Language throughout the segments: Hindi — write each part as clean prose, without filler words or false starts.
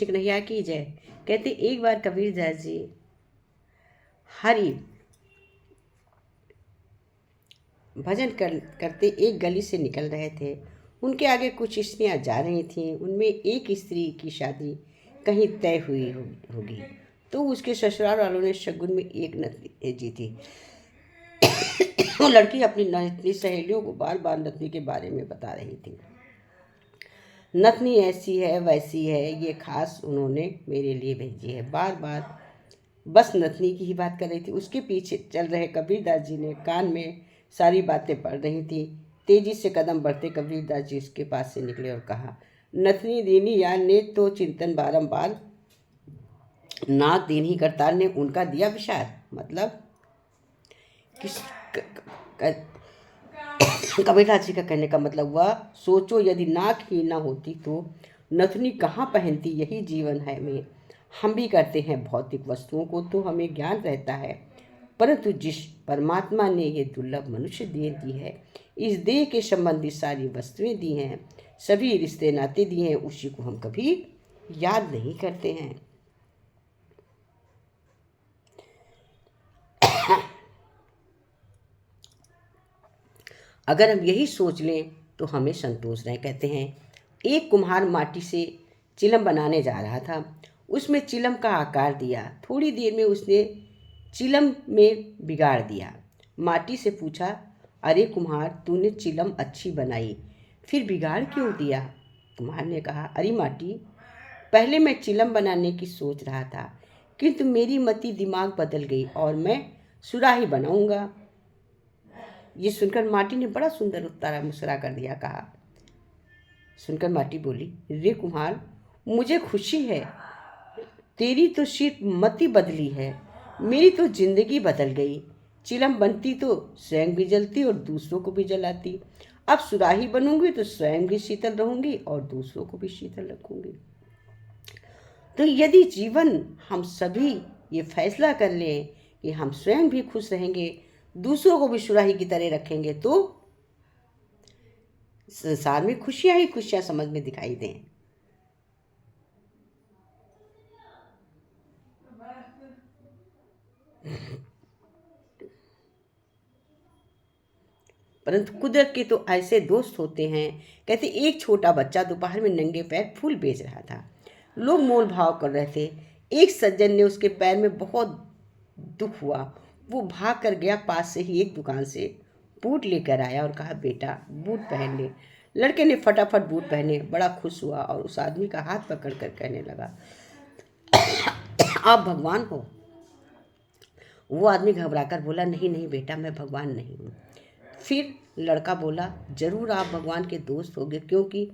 कन्हैया की जय। कहते एक बार कबीरदास जी हरि भजन करते एक गली से निकल रहे थे। उनके आगे कुछ स्त्रियां जा रही थीं। उनमें एक स्त्री की शादी कहीं तय हुई होगी, तो उसके ससुराल वालों ने शगुन में एक नथनी भेजी थी। वो लड़की अपनी नथनी सहेलियों को बार बार नथनी के बारे में बता रही थी। नथनी ऐसी है वैसी है, ये खास उन्होंने मेरे लिए भेजी है। बार बार बस नथनी की ही बात कर रही थी। उसके पीछे चल रहे कबीरदास जी ने कान में सारी बातें पड़ रही थी। तेजी से कदम बढ़ते कबीरदास जी उसके पास से निकले और कहा, नथनी दीनी यार ने तो चिंतन बारंबार नाथ दीनी करतार ने उनका दिया विचार। मतलब किस कबीरदास जी का कहने का मतलब हुआ, सोचो यदि नाक ही ना होती तो नथनी कहाँ पहनती। यही जीवन है में हम भी करते हैं भौतिक वस्तुओं को तो हमें ज्ञान रहता है, परंतु जिस परमात्मा ने ये दुर्लभ मनुष्य देह दी है, इस देह के संबंधी सारी वस्तुएं दी हैं, सभी रिश्ते नाते दिए हैं, उसी को हम कभी याद नहीं करते हैं। अगर हम यही सोच लें तो हमें संतोष रहे। कहते हैं एक कुम्हार माटी से चिलम बनाने जा रहा था। उसमें चिलम का आकार दिया। थोड़ी देर में उसने चिलम में बिगाड़ दिया। माटी से पूछा, अरे कुम्हार, तूने चिलम अच्छी बनाई, फिर बिगाड़ क्यों दिया? कुम्हार ने कहा, अरे माटी, पहले मैं चिलम बनाने की सोच रहा था, किंतु मेरी मति दिमाग बदल गई और मैं सुराही बनाऊंगा। ये सुनकर माटी ने बड़ा सुंदर उत्तर मुस्कुरा कर दिया। कहा सुनकर माटी बोली, रे कुम्हार, मुझे खुशी है, तेरी तो सिर्फ मति बदली है, मेरी तो जिंदगी बदल गई। चिलम बनती तो स्वयं भी जलती और दूसरों को भी जलाती। अब सुराही बनूंगी तो स्वयं भी शीतल रहूंगी और दूसरों को भी शीतल रखूंगी। तो यदि जीवन हम सभी ये फैसला कर लें कि हम स्वयं भी खुश रहेंगे, दूसरों को भी सुराही की तरह रखेंगे, तो संसार में खुशियां ही खुशियां समझ में दिखाई दें। परंतु कुदरत के तो ऐसे दोस्त होते हैं। कहते एक छोटा बच्चा दोपहर में नंगे पैर फूल बेच रहा था। लोग मोल भाव कर रहे थे। एक सज्जन ने उसके पैर में बहुत दुख हुआ। वो भाग कर गया, पास से ही एक दुकान से बूट लेकर आया और कहा, बेटा बूट पहन ले। लड़के ने फटाफट बूट पहने, बड़ा खुश हुआ और उस आदमी का हाथ पकड़कर कहने लगा, आप भगवान हो? वो आदमी घबराकर बोला, नहीं नहीं बेटा, मैं भगवान नहीं हूँ। फिर लड़का बोला, जरूर आप भगवान के दोस्त होंगे, क्योंकि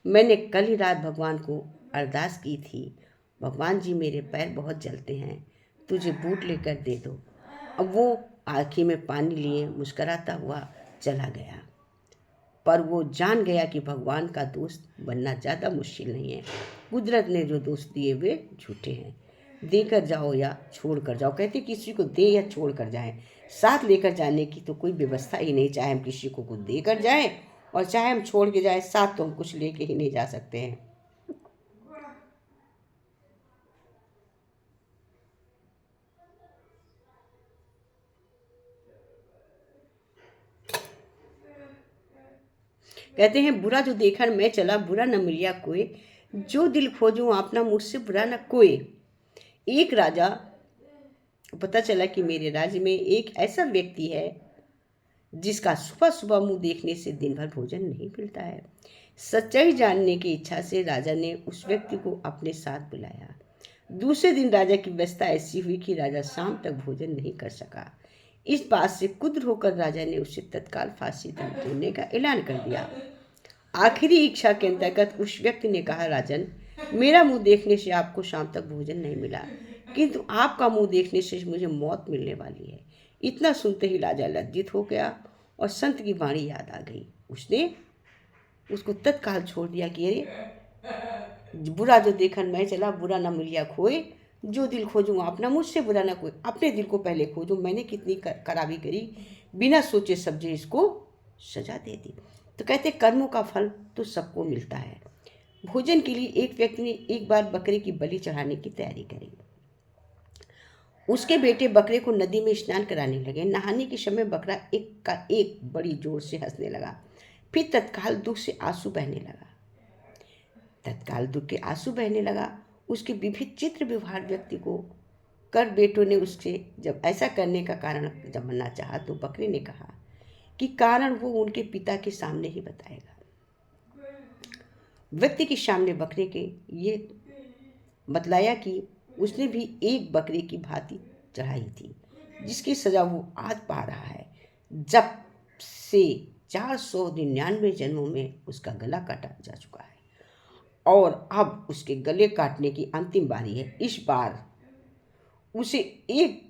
मैंने कल ही रात भगवान को अरदास की थी, भगवान जी मेरे पैर बहुत जलते हैं, तुझे बूट लेकर दे दो। अब वो आँखी में पानी लिए मुस्कराता हुआ चला गया। पर वो जान गया कि भगवान का दोस्त बनना ज़्यादा मुश्किल नहीं है। कुदरत ने जो दोस्त दिए वे झूठे हैं। देकर जाओ या छोड़ कर जाओ। कहते किसी को दे या छोड़ कर जाएं, साथ लेकर जाने की तो कोई व्यवस्था ही नहीं। चाहे हम किसी को कुछ देकर जाएं और चाहे हम छोड़ के जाएं, साथ तो हम कुछ लेके ही नहीं जा सकते हैं। कहते हैं बुरा जो देखा मैं चला, बुरा न मिलिया कोई, जो दिल खोजूं अपना मुझसे बुरा न कोई। एक राजा को पता चला कि मेरे राज्य में एक ऐसा व्यक्ति है जिसका सुबह सुबह मुंह देखने से दिन भर भोजन नहीं मिलता है। सच्चाई जानने की इच्छा से राजा ने उस व्यक्ति को अपने साथ बुलाया। दूसरे दिन राजा की व्यवस्था ऐसी हुई कि राजा शाम तक भोजन नहीं कर सका। इस बात से क्रुद्ध होकर राजा ने उसे तत्काल फांसी देने का ऐलान कर दिया। आखिरी इच्छा के अंतर्गत उस व्यक्ति ने कहा, राजन, मेरा मुंह देखने से आपको शाम तक भोजन नहीं मिला, किंतु आपका मुंह देखने से मुझे मौत मिलने वाली है। इतना सुनते ही राजा लज्जित हो गया और संत की वाणी याद आ गई। उसने उसको तत्काल छोड़ दिया कि अरे बुरा जो देखन मैं चला, बुरा ना मिलिया खोए, जो दिल खोजूँ अपना मुझसे बुरा ना कोई। अपने दिल को पहले खोजूँ। मैंने कितनी खराबी करी, बिना सोचे समझे इसको सजा दे दी। तो कहते कर्मों का फल तो सबको मिलता है। भोजन के लिए एक व्यक्ति ने एक बार बकरे की बलि चढ़ाने की तैयारी करी। उसके बेटे बकरे को नदी में स्नान कराने लगे। नहाने के समय बकरा एक का एक बड़ी जोर से हंसने लगा। फिर तत्काल दुख से आंसू बहने लगा। उसके विभिन्न चित्र व्यवहार व्यक्ति को कर बेटों ने उससे जब ऐसा करने का कारण जानना चाहा तो बकरे ने कहा कि कारण वो उनके पिता के सामने ही बताएगा। व्यक्ति के सामने बकरे के ये बतलाया कि उसने भी एक बकरे की भांति चढ़ाई थी जिसकी सजा वो आज पा रहा है, जब से 499 जन्मों में उसका गला काटा जा चुका है और अब उसके गले काटने की अंतिम बारी है। इस बार उसे एक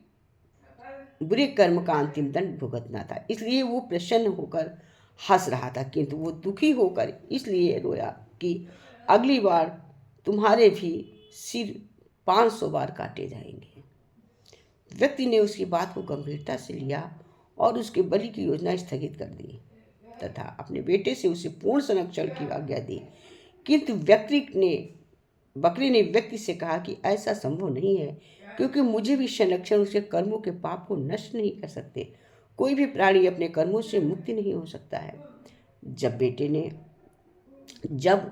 बुरे कर्म का अंतिम दंड भुगतना था, इसलिए वो प्रसन्न होकर हंस रहा था, किंतु वो दुखी होकर इसलिए रोया कि अगली बार तुम्हारे भी सिर 500 बार काटे जाएंगे। व्यक्ति ने उसकी बात को गंभीरता से लिया और उसके बलि की योजना स्थगित कर दी तथा अपने बेटे से उसे पूर्ण संरक्षण की आज्ञा दी, किंतु बकरे ने व्यक्ति से कहा कि ऐसा संभव नहीं है, क्योंकि मुझे भी संरक्षण उसके कर्मों के पाप को नष्ट नहीं कर सकते। कोई भी प्राणी अपने कर्मों से मुक्ति नहीं हो सकता है। जब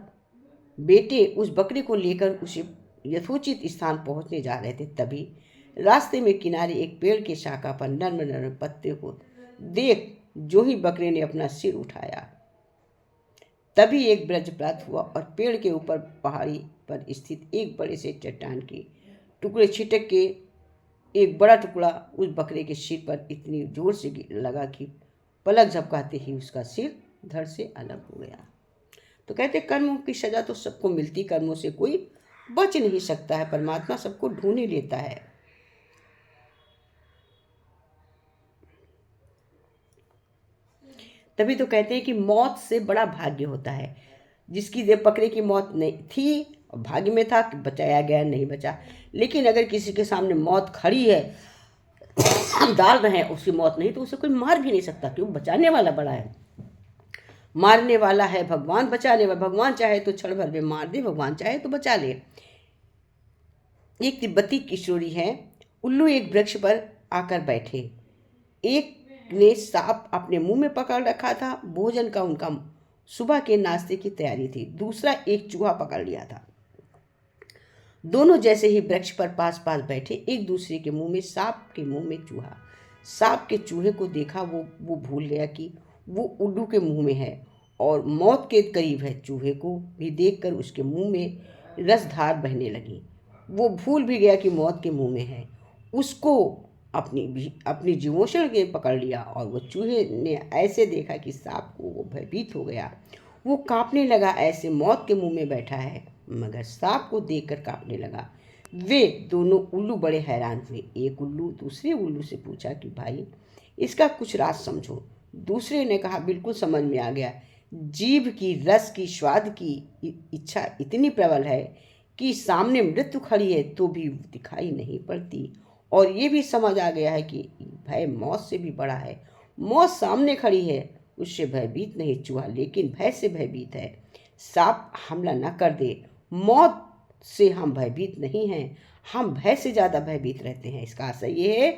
बेटे उस बकरे को लेकर उसे यथोचित स्थान पहुंचने जा रहे थे, तभी रास्ते में किनारे एक पेड़ की शाखा पर नर्म नर्म पत्ते को देख जो ही बकरे ने अपना सिर उठाया, तभी एक वज्रपात हुआ और पेड़ के ऊपर पहाड़ी पर स्थित एक बड़े से चट्टान के टुकड़े छिटक के एक बड़ा टुकड़ा उस बकरे के सिर पर इतनी जोर से लगा कि पलक झपकाते ही उसका सिर धड़ से अलग हो गया। तो कहते कर्मों की सजा तो सबको मिलती, कर्मों से कोई बच नहीं सकता है। परमात्मा सबको ढूंढ ही लेता है। तभी तो कहते हैं कि मौत से बड़ा भाग्य होता है। जिसकी देव बकरे की मौत नहीं थी और भाग्य में था कि बचाया गया, नहीं बचा। लेकिन अगर किसी के सामने मौत खड़ी है, हम डाल रहे हैं, उसकी मौत नहीं, तो उसे कोई मार भी नहीं सकता, क्यों? बचाने वाला बड़ा है। मारने वाला है भगवान, बचाने वाला भगवान चाहे तो क्षण भर में मार दे, भगवान चाहे तो बचा ले। एक तिब्बती किशोरी है। उल्लू एक वृक्ष पर आकर बैठे। एक ने सांप अपने मुंह में पकड़ रखा था। भोजन का उनका सुबह के नाश्ते की तैयारी थी। दूसरा एक चूहा पकड़ लिया था। दोनों जैसे ही वृक्ष पर पास पास बैठे, एक दूसरे के मुंह में सांप के मुंह में चूहा। सांप के चूहे को देखा वो भूल गया कि वो उल्लू के मुंह में है और मौत के करीब है। चूहे को भी देखकर उसके मुंह में रसधार बहने लगी। वो भूल भी गया कि मौत के मुंह में है। उसको अपनी जीवोषण के पकड़ लिया और वो चूहे ने ऐसे देखा कि सांप को वो भयभीत हो गया। वो कांपने लगा, ऐसे मौत के मुंह में बैठा है, मगर सांप को देखकर कांपने लगा। वे दोनों उल्लू बड़े हैरान हुए। एक उल्लू दूसरे उल्लू से पूछा कि भाई, इसका कुछ राज समझो। दूसरे ने कहा, बिल्कुल समझ में आ गया। जीभ की रस की स्वाद की इच्छा इतनी प्रबल है कि सामने मृत्यु खड़ी है तो भी दिखाई नहीं पड़ती, और ये भी समझ आ गया है कि भय मौत से भी बड़ा है। मौत सामने खड़ी है, उससे भयभीत नहीं चूहा, लेकिन भय से भयभीत है। सांप हमला न कर दे, मौत से हम भयभीत नहीं हैं, हम भय से ज़्यादा भयभीत रहते हैं। इसका आशय ये है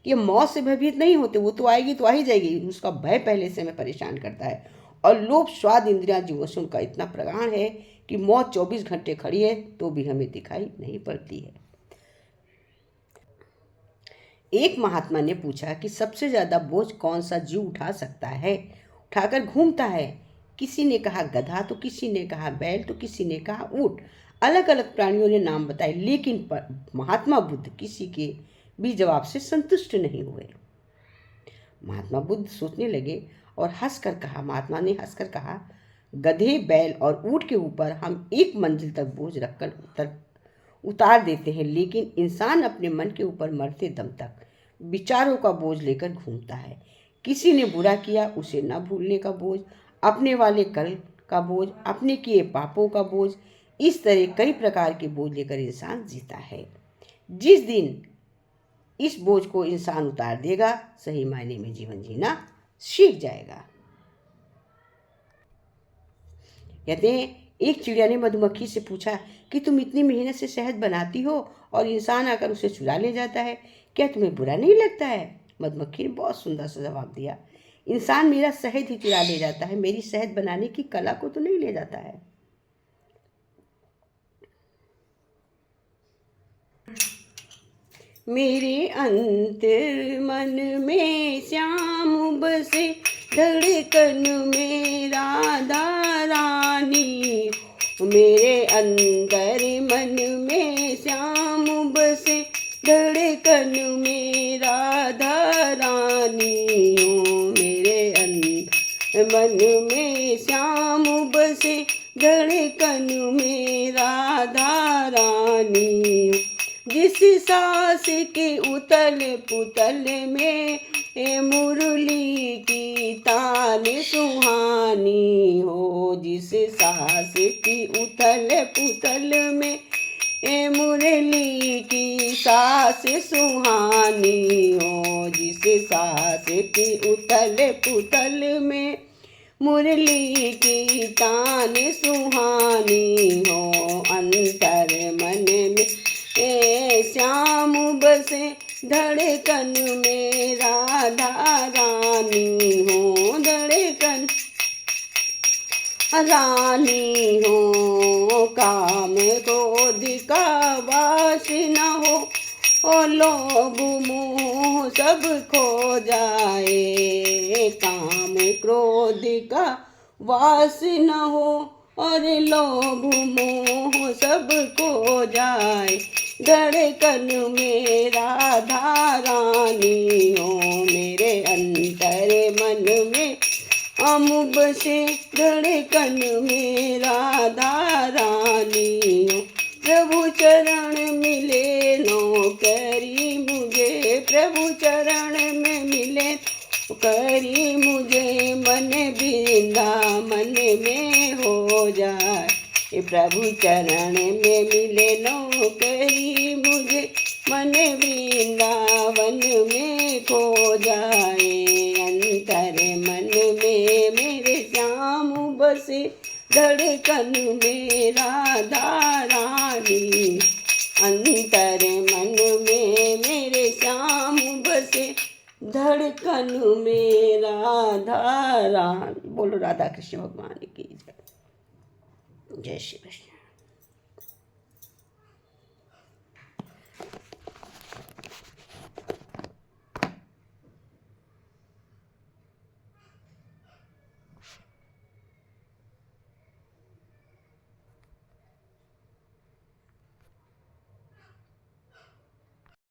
कि मौत से भयभीत नहीं होते, वो तो आएगी तो आ ही जाएगी, उसका भय पहले से हमें परेशान करता है। और लोभ स्वाद इंद्रियां जीवों का इतना प्रगाढ़ है कि मौत 24 घंटे खड़ी है तो भी हमें दिखाई नहीं पड़ती है। एक महात्मा ने पूछा कि सबसे ज़्यादा बोझ कौन सा जीव उठा सकता है, उठाकर घूमता है। किसी ने कहा गधा, तो किसी ने कहा बैल, तो किसी ने कहा ऊंट। अलग अलग प्राणियों ने नाम बताए, लेकिन महात्मा बुद्ध किसी के भी जवाब से संतुष्ट नहीं हुए। महात्मा बुद्ध सोचने लगे और महात्मा ने हंसकर कहा, गधे, बैल और ऊंट के ऊपर हम एक मंजिल तक बोझ रखकर उतार देते हैं, लेकिन इंसान अपने मन के ऊपर मरते दम तक विचारों का बोझ लेकर घूमता है। किसी ने बुरा किया, उसे न भूलने का बोझ, अपने वाले कल का बोझ, अपने किए पापों का बोझ, इस तरह कई प्रकार के बोझ लेकर इंसान जीता है। जिस दिन इस बोझ को इंसान उतार देगा, सही मायने में जीवन जीना सीख जाएगा। कहते हैं एक चिड़िया ने मधुमक्खी से पूछा कि तुम इतनी मेहनत से शहद बनाती हो और इंसान आकर उसे चुरा ले जाता है, क्या तुम्हें बुरा नहीं लगता है? मधुमक्खी ने बहुत सुंदर सा जवाब दिया, इंसान मेरा शहद ही चुरा ले जाता है, मेरी शहद बनाने की कला को तो नहीं ले जाता है। मेरे अंतर मन में श्याम बसे, धड़कन में राधा रानी। मेरे अंतर मन में श्याम बसे, धड़कन में राधा रानी हो। मेरे अंतर मन में श्याम बसे, धड़कन में राधा रानी हो। जिस सांस के उतल पुतल में मुरली की तान सुहानी हो। जिस सांस की उथल पुथल में मुरली की सांस सुहानी हो। जिस सांस की उथल पुथल में मुरली की तान सुहानी हो। अंतर मन में श्याम बसे, धड़कन में राधा रानी हो। धड़कन रानी हो। काम क्रोध का वास न हो, और लोभ मोह सब खो जाए। काम क्रोध का वास न हो, और लोभ मोह सब खो जाए। धड़कन में राधा रानी हो। मेरे अंतर मन में हम बसे, धड़कन में राधा रानी हो। प्रभु चरण मिले नौकरी मुझे, प्रभु चरण में मिले नौकरी मुझे। मन वृंदावन में हो जाए, प्रभु चरण में मिले नौकरी मुझे। मन वृंदावन में खो जाए। अंतर मन में मेरे श्याम बसे, धड़कन में राधा रानी। अंतर मन में मेरे श्याम बसे, धड़कन में राधा रानी। बोलो राधा कृष्ण भगवान की जय। जय श्री कृष्ण।